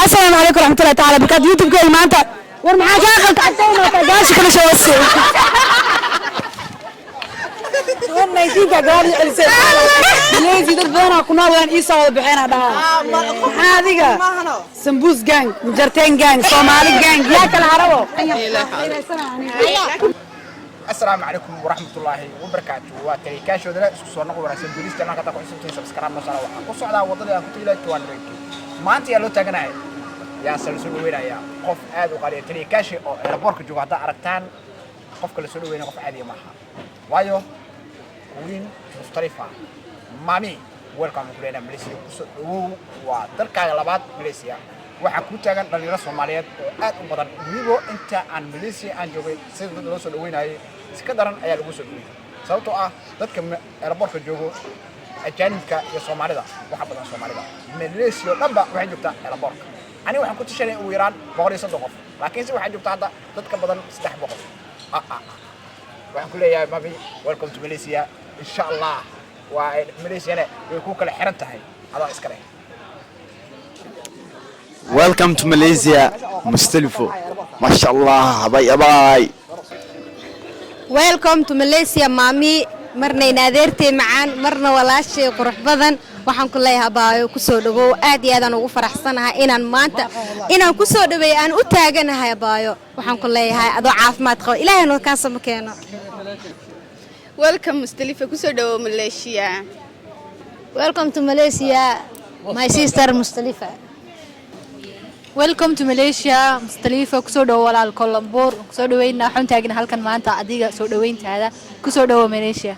السلام عليكم ورحمة الله تعالى وبركاته. يوتيوب كل ما أنت ورمعاك آخر تعتين وتجاش كل شيء وسي. وانا يجيك قاعد السيد. ليزي دبنا كنا وين إيسا وبحنا ده. هذيك. سمبوس جانج، مجرتين جانج، صومالي جانج، ياك العربو. السلام عليكم ورحمة الله وبركاته. وتريكاش ودلا سوسنا قبرنا سنبوليس تنا كذا كويس تنسى سبسكرايب مثلا وقصوا على وضع كتير توان ريكي. ما أنت يلو تجناي. يا سلسلة وين يا قف عاد وقال تريكاش البورك جوا هذا أركتان قف كل سلسلة وين قف عادي معها. وايو وين مختلفة. مامي welcome كلنا ماليزيا وتركع غلبات ماليزيا. waxaa ku taagan dhalinyaro Soomaaliyeed oo aad u badan waliba inta aan Malaysia aan joogay sida loo soo dhaweynayay iska daran ayaa lagu soo dhaweeyay sababtoo ah dadka airportka joogo ajaanibka iyo Soomaalida waxa badan Soomaalida Malaysia dhanba waxay joogtaa airportka ani waxaan ku tashanay ugu yaraan 130 qof laakiin waxa joogta hadda dadka badan 300 waxaan ku leeyahay mabi welcome to Malaysia insha Allah waa Malaysia way ku kala xiran tahay adaa iska leh. Welcome to Malaysia, Mustalifo. MashaAllah, bye. Welcome to Malaysia, Mami. Marna inaadeertay macaan, marna walaashay qurux badan. Waxaan ku leeyahay baayo ku soo dhawow aad iyo aad aan ugu faraxsanahay inaan maanta inaan ku soo dhaweey aan u taaganahay baayo. Waxaan ku leeyahay adoo caafimaad qabo. Ilaahay noo kaan sama keeno. Welcome Mustalifo ku soo dhawow Malaysia. Welcome to Malaysia, my sister Mustalifa. Welcome to Malaysia, Mustalifo kusoo dhawo walaal Colombo kusoo dhaweynaa xun taagna halkan maanta adiga soo dhaweyntaada kusoo dhawo Malaysia.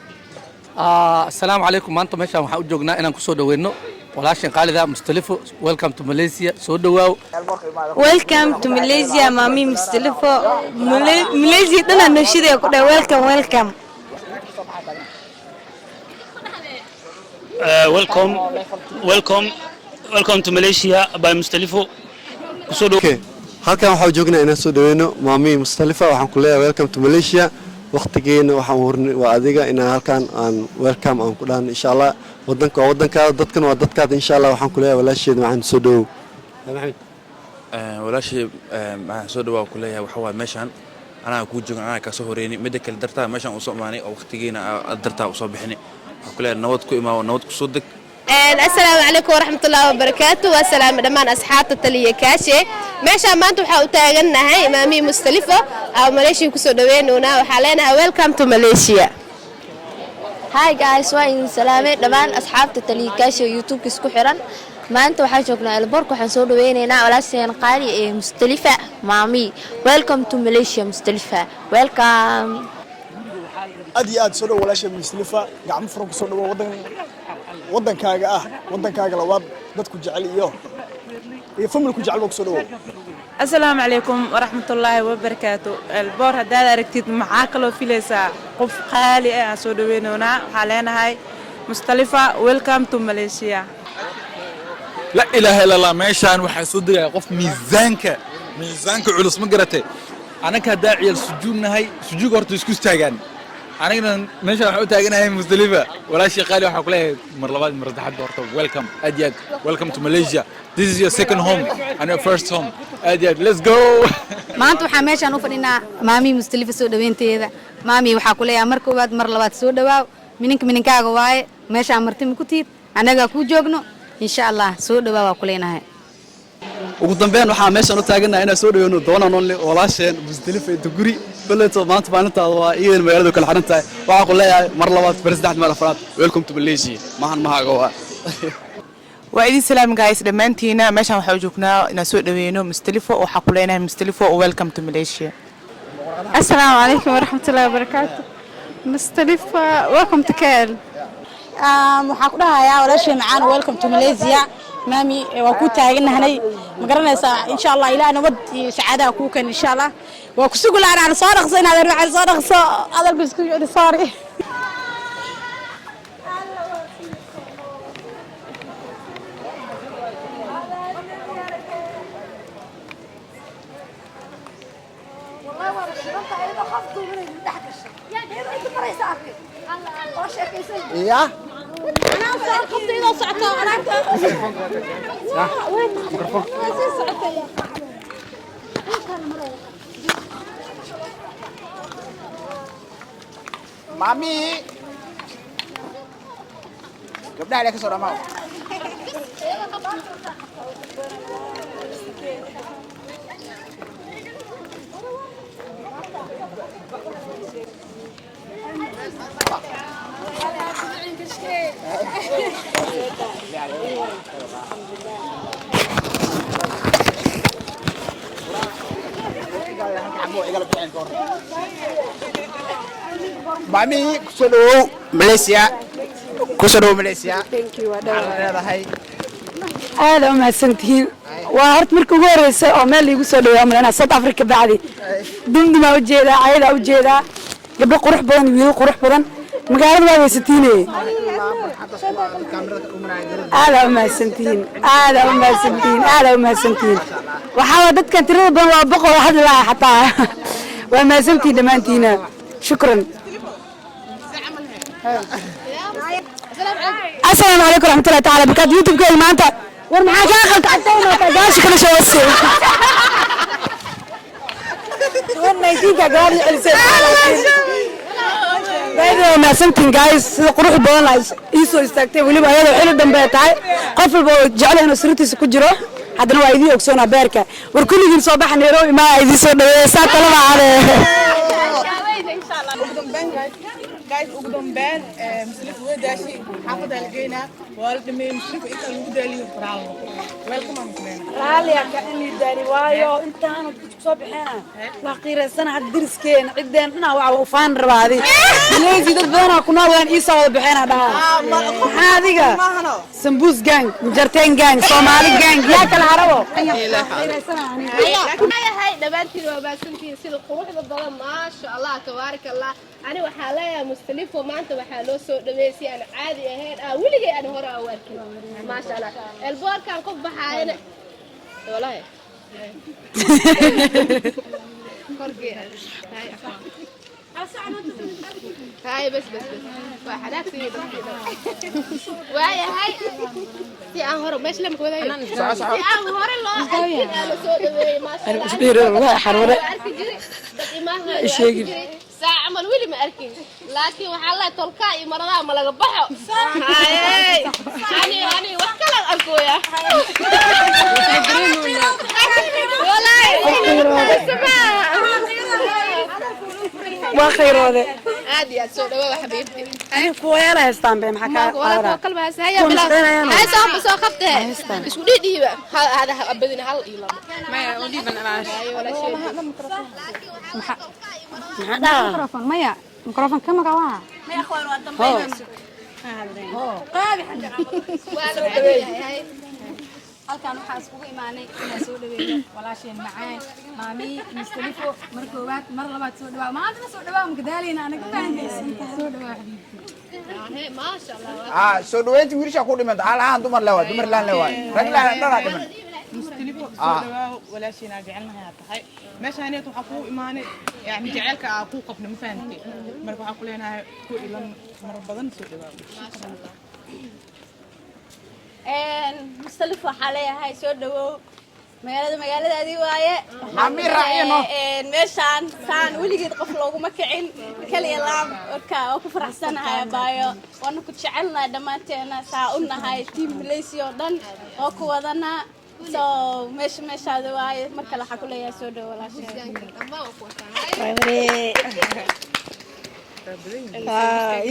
Assalaamu alaykum maanta meeshaan waxaan u joognaa inaan kusoo dhaweeyno walaashan qaalida Mustalifo. Welcome to Malaysia, soo dhawaaw. Welcome to Malaysia, Mami Mustalifo. Malaysia dana nashida ku dhaw welcome. Welcome to Malaysia by Mustalifo. Okay. halkan waxaan joognaa inaan soo dhaweeyno Mami Mustalifa waxaan ku leeyahay welcome to Malaysia waqtigeena waxaan warnay waa adiga inaan halkan aan welcome aan ku dhaan insha Allah wadanka dadkan waa dadkaada insha Allah waxaan ku leeyahay walaasheed waxaan soo dhawow maxamed walaasheed waxaan soo dhawow ku leeyahay waxa waa meeshan anaa ku joognaa anaa ka soo horeeyay mid kale dartaa meeshan u soo maanay oo waqtigeena dartaa u soo bixinay waxaan ku leeyahay nabad ku imaaw nabad ku soo deg. السلام عليكم ورحمة الله وبركاته والسلام دمان أصحاب التلية كاشة ماشى ما أنتم حاوتاجنا هاي مامي مستلفة أو ماليشيا كسودوين ونا وحالينا welcome to Malaysia. Hi guys, وين سلامة دمان أصحاب التلية كاشة يوتيوب كسكو حران ما أنتم حاجوكنا البرك وحنسودوين هنا ولا سينقاري مستلفة مامي welcome to Malaysia مستلفة welcome. أدي سودو ولا شيء مستلفة قاعد مفروض سودو waddankaaga labaad dadku jecel iyo familku jecel buu soo dhawo. Assalaamu alaykum wa rahmatullahi wa barakatuh. Alboor hadaad aragtid maxaa kala filaysaa qof qaali ah soo dhaweynona waxa leenahay Mustalifa welcome to Malaysia. La ilaha illa Allah meeshaan waxa soo degay qof miisaanka culus ma garatay anaka daaciyal sujuug horta isku istaagan anigana meesha waxa u taaganahay Mustalifo walaashii qaali waxa ku leeyahay mar labaad mar saddexaad horta welcome aad welcome to Malaysia. This is your second home and your first home. aad let's go. maanta waxa meeshaan u fadhinaa Mami Mustalifo soo dhaweynteeda Mami waxa ku leeyahay mar koowaad mar labaad soo dhawaaw mininkaaga waaye meesha martimo ku tiid anaga ku joogno insha Allah soo dhawaaw ku leenahay. ugu dambeyn waxaa meeshaan u taaganahay inaan soo dhaweeyno doonaan walaasheen Mustalifo inta guri balato maanta maalintaada waa iyeen magaalada kala xiran tahay waxa ku leeyahay mar labaad saddexaad mar afraad welcome to Malaysia mahaaga waa waa idin salaam guys dhamaantiina meeshaan waxaan joognaa inaan soo dhaweeyno Mustalifo waxa ku leenahay Mustalifo welcome to Malaysia. السلام عليكم ورحمة الله وبركاته. مستلفة welcome to KL. waxaan ku dhahayaa walaashay macaan welcome to Malaysia. Mami waa ku taaganahay ma garanaysaa insha Allah ilaahay nabad iyo sacaada ku kan insha Allah waa ku sugulaanaan soo dhaqso inaad ruuxa soo dhaqso adalku isku yiri sorry. Yeah. مامي قبل عليك صورة ماما مامي كسرو ماليزيا كسرو ماليزيا هذا ما سنتين وهرت مركو غوريسة أو مال يقول سولو يوم أنا ساوث أفريقيا بعدي دمدم أوجيدا عيلة أوجيدا قبل قروح بدن ويلو قروح بدن مقارنة ما ستيني هذا ما سنتين هذا ما سنتين هذا ما سنتين وحاولت كانت ترى بقى واحد لا حتى وما سنتين دمانتينا شكرا السلام عليكم ورحمة الله تعالى وبركاته يوتيوب كل ما أنت ورمحاك آخر قعدتين وتجاش كل شيء وسي وانا يجيك قاري السلام بعد ما سنتين جايز قروح بونلايز يسوي استكتي ولي بقى هذا حلو دم بيتاعي قفل بجعله إنه سرتي سكجرو حد نوع يدي أكسونا باركة والكل يجي صباح نيرو ما يدي صدق ساعة طلع عليه guys ugu dambeyn musliif way daashay xaafada algeena wal dhimay musliif inta lagu daaliyo bravo welcome on raaliya ka inii daali waayo intaan ku soo bixina waa qiiraysan had diriskeena cideen dhina waa u faan rabaadi leeyi dad badan ku nool waan isoo wada bixina dhaha maxaa adiga sambuus gang jarteen gang Soomaali gang yaa kala harabo hay dhabaantiin waa baasantiin sida quruxda badan ma sha Allah tabaaraka Allah ani waxa la mustalifo maanta waxa loo soo dhaweysay aan caadi ahayn weligay aan hore u arkin ma sha Allah elboorkan qof baxaayna walahi korge هاي بس واحدات في وهاي هاي في أنهار ماشي لما كذا في أنهار الله أنا سود ما شاء الله أشبير والله حرورة إيش يجي ساعة عمل ويلي ما أركين لكن وحلا تلقائي مرة ما لقى بحو هاي أنا وكلا أركويا وخير هذا عادي أتسوق دواء حبيبتي أنا كويرة هستان بهم حكا ولا كل ما هي بلا هاي صاحب سو خفتها إيش ودي دي بقى هذا أبدين هل إيلا ما ودي من أنا ولا شيء ميكروفون مايا ميكروفون كم قواها ما أخوان وأنتم halkaan waxa iskugu imaanay inaan soo dhaweeyo walaasheen macaan maami mustalifo mar koobaad mar labaad soo dhawaa maanta soo dhawaa magdaalina anaga faanaysan soo dhawaa xabiibti ma sha Allah soo dhaweyntii wiilasha ku dhimad alahan dumar leeyahay dumar laan leeyahay rag laan dhara dhiman mustalifo soo dhawaa walaasheen jecelnahay tahay meeshaaniyad waxa ku imaanay yani jecelka ku qabna ma fahanti marka waxa ku leenahay ku ilan mar badan soo dhawaa mustalifo xalay ahay soo dhawow magaaladaadii waaye mami raacino meeshaan saan weligeed qof looguma kicin kaliya laam oo ku faraxsanahay baayo waan ku jecelnahay dhamaanteena saa u nahay team Malaysia oo dhan oo ku wadana so meeshaada waaye marka la xaq u leeyahay soo dhawow walaashay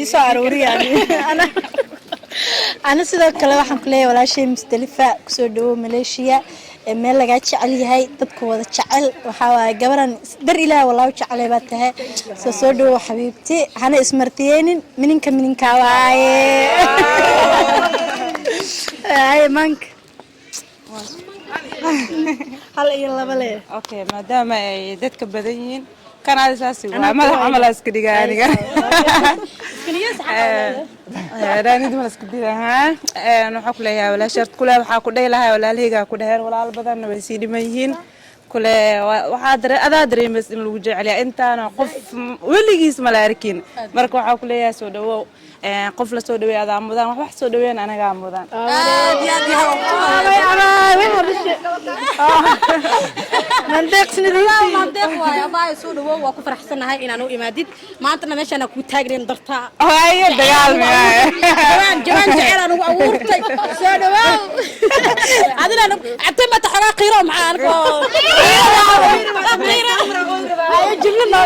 iso arooriyani أنا سيدا كلا waxaan ku leeyahay walaashay Mustalifa ku soo dhawo Malaysia meel laga jecel yahay dadku wada jecel waxa waay gabaran dar ilaahay walaa jecel baad tahay soo dhawo xabiibti hana ismartiyeenin mininka waaye ay mank hal iyo laba le okay maadaama ay dadka badan yihiin kan asaasi waa madax amal iska dhigaa aniga raanid ma iska dhigaa waxa ku leeyahay walaashay kule waxa ku dheelahay walaalahayga ku dheer walaal badan way sii dhiman yihiin kule waxa adaa dareemas in lagu jecel yahay intaana qof weligiis ma la arkin marka waxa ku leeyahay soo dhawo qof la soo dhaweeyo adaa mudan wax soo dhaweeyna anaga mudan mandeeq waay abaa soo dhawow waa ku faraxsanahay inaan u imaadid maantana meeshana ku taagneen dartaa hooyo dagaal jawaan jecel aan ugu abuurtay soo dhawow adina atay ma taxara qiro macaan ko ay jilna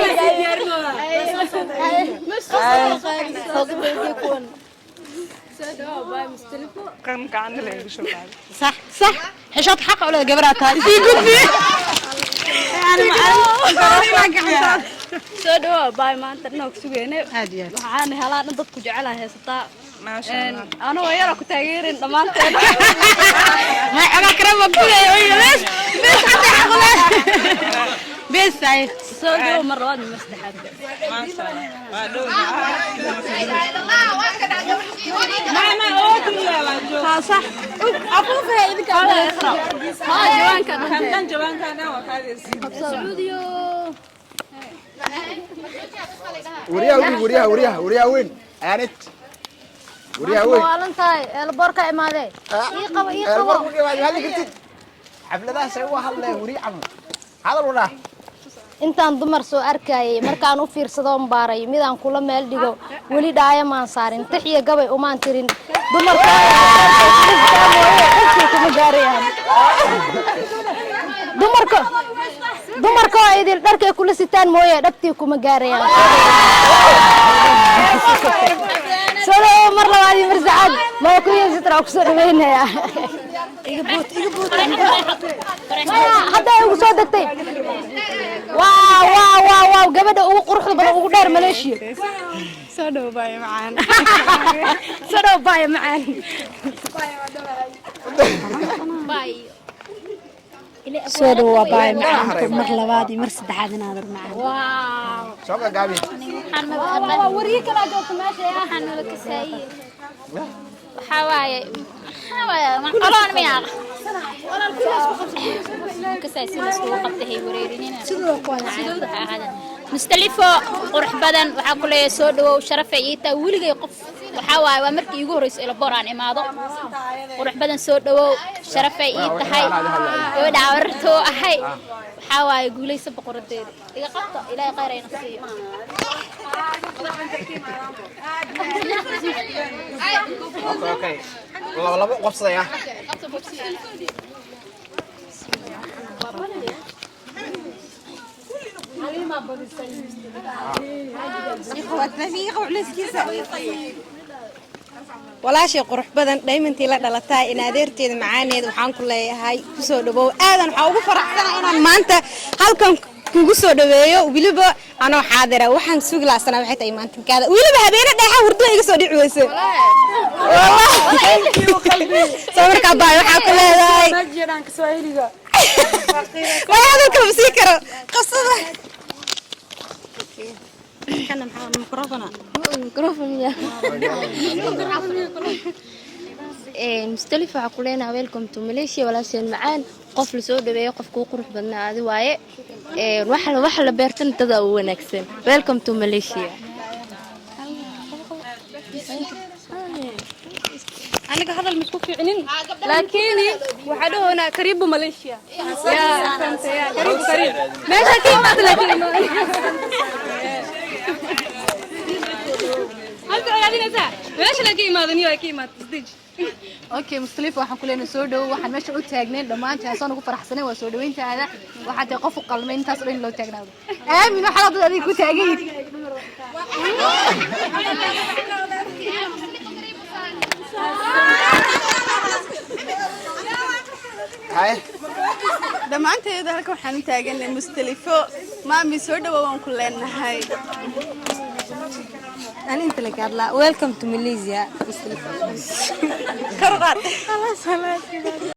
صح صح حشات حق ولا قبرات هذه يقول فيه soo dhawo baay maanta inoo ku sugeynay waxaan helaa dadku jecelahay heestaa أنا وياك كنت أجيرين ضمانت أنا كريم بقول بس حتى حقوله بس سعيد سووا مرات من مستحب ما شاء الله ما صح أبوه في هيدك جوان كان جوان كان سعوديو وريها وين أنت وريها وين والله البركة إمادة يقوى حفلة سووها الله وريها عمل هذا ولا intaan dumar soo arkayay markaan u fiirsado baaray midaan kula meel dhigo wali dhaaya maan saarin taxiya gabay uma tirin dumarka kuma gaarayaan dumarka oo idil dharkay kula sitaan mooyee dhabtii kuma gaarayaan soo mar labaad iyo mar saacad ma ku yeesitraa ku soo dhaweynaya iga boot hadda ugu soo degtay واو gabadha ugu quruxda badan ugu dheer Malaysia soo dhaw baay macaan soo dhaw baay macaan mar labaad iyo mar saddexaad inaad macaan waaw soo gaabi waa wariye kala joogto meesha waxaan la kasaayi حواي قلون مياه كساسين اسكو قبته وريرين هذا مستلفه قرح بدن waxa kule soo dhaw sharafayta wiliga qof waxa waay waa markii ugu horeysay ila boraan imaado qurux badan soo dhaw sharafay ii tahay gabadha warto ahay waxa waay guuleysa boqoradeeda iga qabto ilaahay khayr ay nasiiyo اوكي لabo qofsadaya walaashay qurux badan dhaymantii la dhalatay in adeerteeda macaaneed waxaan ku leeyahay ku soo dhawow aadan waxa ugu faraxsanahay inaan maanta halkan kugu soo dhaweeyo wiliba anoo xaadira waxaan sugi laasana waxay tahay maanta kaada wiliba habeena dhaxa hurdo iga soo dhici weyso wallahi samarka baa waxa ku leedahay majiran ka Soomaaliga waa hadalka ma sii karo qasada كان محل ميكروفون يا مستلفة عقولنا ويلكم تو ماليشيا ولا سين معان قفل سود بيا قف قروح بدنا هذه واي وحلا بيرتن تدا ونكسن ويلكم تو ماليشيا أنا هذا المسكوك في عنين لكني وحده هنا قريب ماليشيا يا فهمت يا قريب ماشي كيف ما لكن اوكي مستلفة waxaan ku leenahay soo dhaw waxaan meesha u taagnay dhamaantii aan ugu faraxsanay waa soo dhaweyntaada waxa ay qof qalmay intaas oo in loo taagnaado aamin waxa la dadii ku taagay هاي dhamaanteeda halka waxaan u taaganay mustalifo maami soo dhaw waan ku leenahay أنا أنت لك الله welcome to Malaysia كرغات خلاص